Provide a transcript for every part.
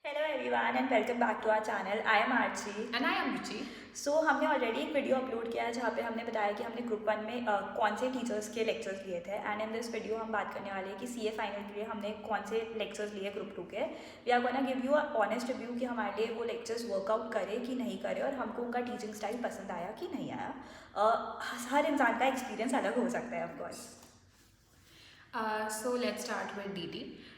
Hello everyone and welcome back to our channel. I am Archi and I am Ruchi. So हमने already एक video upload किया है जहाँ पे हमने बताया कि हमने ग्रुप 1 में कौन से टीचर्स के लेक्चर्स लिए थे। एंड इन दिस वीडियो हम बात करने वाले हैं कि सीए फाइनल के लिए हमने कौन से लेक्चर्स लिए ग्रुप 2 के। We are gonna give you a honest review कि हमारे लिए वो लेक्चर्स वर्कआउट करे कि नहीं करे और हमको उनका टीचिंग स्टाइल पसंद आया कि नहीं आया। हर इंसान का एक्सपीरियंस अलग हो सकता है of course. So let's start with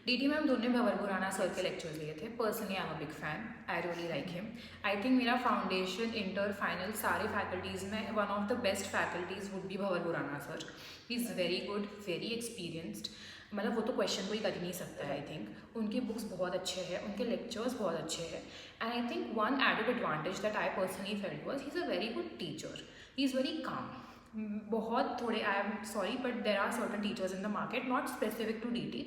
D T में हम दोनों भंवर खुराना सर के लेक्चर्स लिए थे। Personally I am a big fan, I really like him. I think मेरा फाउंडेशन इंटर फाइनल सारे फैकल्टीज़ में one of the best faculties would be Bhanwar Khurana sir. He is very good, very experienced. मतलब वो तो question को ही कर ही नहीं सकता है। आई थिंक उनके बुक्स बहुत अच्छे हैं, उनके लेक्चर्स बहुत अच्छे हैं। And I think one added advantage that I personally felt was he is a very good teacher. He is very calm. बहुत थोड़े, I am sorry but there are certain teachers in the market, not specific to D T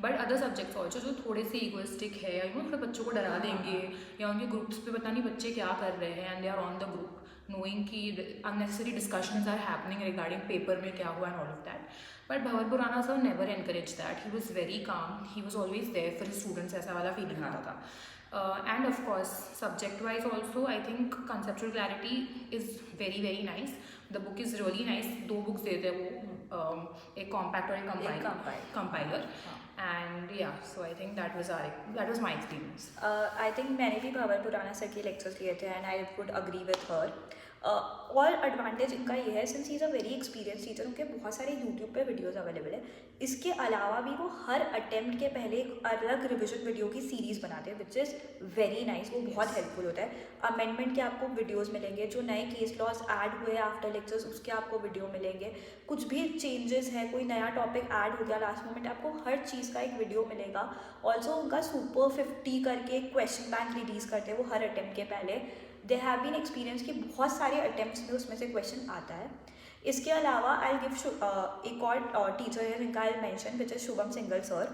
but other subjects also, जो थोड़े से egoistic है, या थोड़े बच्चों को डरा देंगे, या उनके ग्रुप्स पे पता नहीं बच्चे क्या कर रहे हैं and they are on the group knowing कि unnecessary discussions are happening regarding paper में क्या हुआ and all of that. But Bhanwar Khurana sir never encourage that. He was very calm, he was always there for students, ऐसा वाला feeling आता था। And of course subject wise also I think conceptual clarity is very very nice. The book is really nice. 2 books देते हैं वो, एक compact और एक compiler. And yeah so I think that was my experience. I think मैंने भी Bhanwar Khurana sir के lectures लिए थे and I would agree with her. और एडवांटेज इनका ये है, since he is a very experience teacher, उनके बहुत सारे यूट्यूब पे वीडियोस अवेलेबल है। इसके अलावा भी वो हर अटेम्प्ट के पहले एक अलग रिविजन वीडियो की सीरीज़ बनाते हैं विच इज़ वेरी नाइस। वो बहुत हेल्पफुल होता है। अमेंडमेंट के आपको वीडियोस मिलेंगे, जो नए केस लॉज ऐड हुए आफ्टर लेक्चर्स उसके आपको वीडियो मिलेंगे। कुछ भी चेंजेस है, कोई नया टॉपिक ऐड हो गया लास्ट मोमेंट, आपको हर चीज़ का एक वीडियो मिलेगा। ऑल्सो उनका सुपर 50 करके एक क्वेश्चन बैंक रिलीज़ करते हैं वो हर अटेम्प्ट के पहले। दे हैव बीन एक्सपीरियंस कि बहुत सारे अटेम्प्ट्स में उसमें से क्वेश्चन आता है। इसके अलावा आई गिव एक और टीचर है जिनका I mention which is Shubham Singal sir.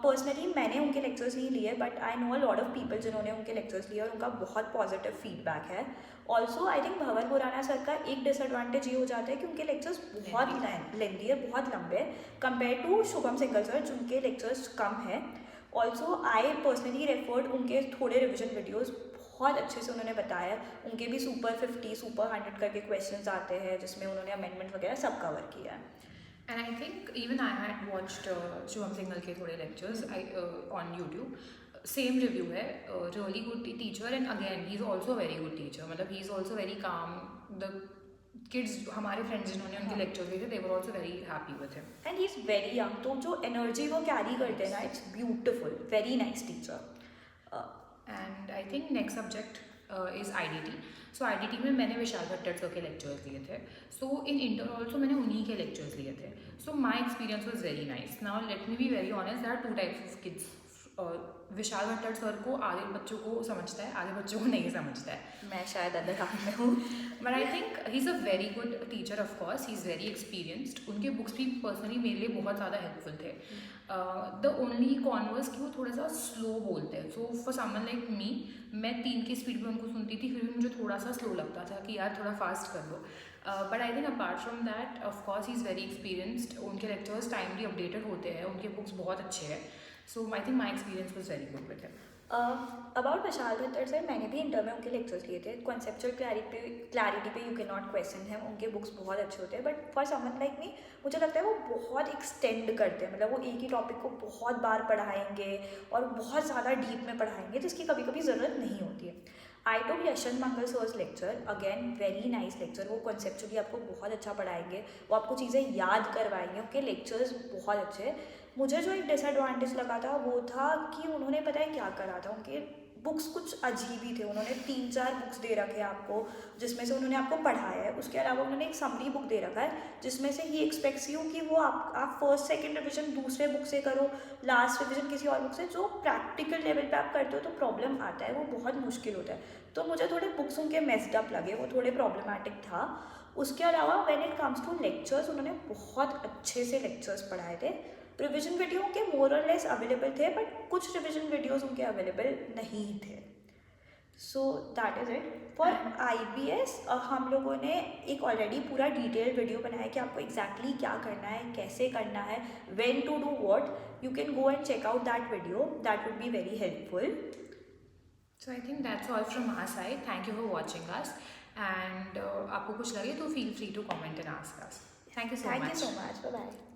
Personally मैंने उनके लेक्चर्स नहीं लिए but I know a lot of people जिन्होंने उनके लेक्चर्स लिए और उनका बहुत पॉजिटिव फीडबैक है। Also I think Bhanwar Khurana sir का एक डिसएडवांटेज ये हो जाता है कि उनके लेक्चर्स बहुत लेंदी है, बहुत लंबे compare to Shubham Singal sir जिनके लेक्चर्स कम है। ऑल्सो आई पर्सनली रेफर्ड उनके थोड़े रिविजन वीडियोज़, बहुत अच्छे से उन्होंने बताया। उनके भी सुपर 50 सुपर 100 करके क्वेश्चंस आते हैं जिसमें उन्होंने अमेंडमेंट वगैरह सब कवर किया है। And I think even I had watched Shubham Singhal के थोड़े lectures on YouTube. Same review है, really good teacher. And again he is also very good teacher, मतलब he is also very calm. The kids, हमारे friends जिन्होंने उनके lectures लिए थे, they were also very happy with him. And he is very young, तो जो energy वो carry करते हैं ना, it's beautiful, very nice teacher. And I think next subject is I D T. So I D T में मैंने विशाल Bhattar sir के lectures लिए थे। सो इन इंटर ऑल्सो मैंने उन्हीं के लेक्चर्स लिए थे। So my experience was very nice. Now let me be very honest, there are 2 types of kids. Vishal Bhattar sir को आधे बच्चों को समझता है, आधे बच्चों को नहीं समझता है। मैं शायद अदर काम में हूँ। But I think he is a very good teacher, of course he is very experienced. उनके बुक्स भी पर्सनली मेरे लिए बहुत ज़्यादा हेल्पफुल थे। द ओनली कॉन वाज कि वो थोड़ा सा स्लो बोलते हैं। सो फॉर समवन लाइक मी, मैं 3 की स्पीड पे उनको सुनती थी, फिर भी मुझे थोड़ा सा स्लो लगता था कि यार थोड़ा फास्ट कर दो। But I think apart from that, of course he is very experienced. उनके लेक्चर्स टाइमली अपडेटेड होते हैं, उनके बुक्स बहुत अच्छे हैं। So I think my experience was very good with him. About Vishal Bhattar sir, मैंने भी इंटर में उनके लेक्चर्स लिए थे। कॉन्सेप्चुअल क्लैरिटी पे यू कैन नॉट क्वेश्चन है, उनके बुक्स बहुत अच्छे होते हैं। But for someone like me, मुझे लगता है वो बहुत एक्सटेंड करते हैं, मतलब वो एक ही टॉपिक को बहुत बार पढ़ाएंगे और बहुत ज़्यादा डीप में पढ़ाएंगे जिसकी कभी कभी ज़रूरत नहीं होती है। I talk Yashwant Mangal sir's lecture, again very nice lecture. वो कॉन्सेप्चुअली आपको बहुत अच्छा पढ़ाएंगे, वो आपको चीज़ें याद करवाएंगे, उनके लेक्चर्स बहुत अच्छे हैं। मुझे जो एक डिसएडवांटेज लगा था वो था कि उन्होंने पता है क्या करा था, उनके बुक्स कुछ अजीब ही थे। उन्होंने 3-4 बुक्स दे रखे हैं आपको जिसमें से उन्होंने आपको पढ़ाया है। उसके अलावा उन्होंने एक समरी बुक दे रखा है जिसमें से ही एक्सपेक्ट्स यू कि वो आप फर्स्ट सेकंड रिविजन दूसरे बुक से करो, लास्ट रिविजन किसी और बुक से। जो प्रैक्टिकल लेवल पे आप करते हो तो प्रॉब्लम आता है, वो बहुत मुश्किल होता है। तो मुझे थोड़े बुक्स उनके मेस्ड अप लगे, वो थोड़े प्रॉब्लमैटिक था। उसके अलावा when it comes to lectures, उन्होंने बहुत अच्छे से लेक्चर्स पढ़ाए थे। रिविजन वीडियो उनके मोर और लेस अवेलेबल थे बट कुछ रिविजन वीडियोस उनके अवेलेबल नहीं थे। So that is it for IBS। हम लोगों ने एक ऑलरेडी पूरा डिटेल वीडियो बनाया है कि आपको एग्जैक्टली क्या करना है, कैसे करना है, when to do what. You can go and check out that video, that would be very helpful. So I think that's all from our side. Thank you for watching us. And आपको कुछ लगे तो feel free to comment and ask us. Thank you so much. Thank you so much. Bye bye.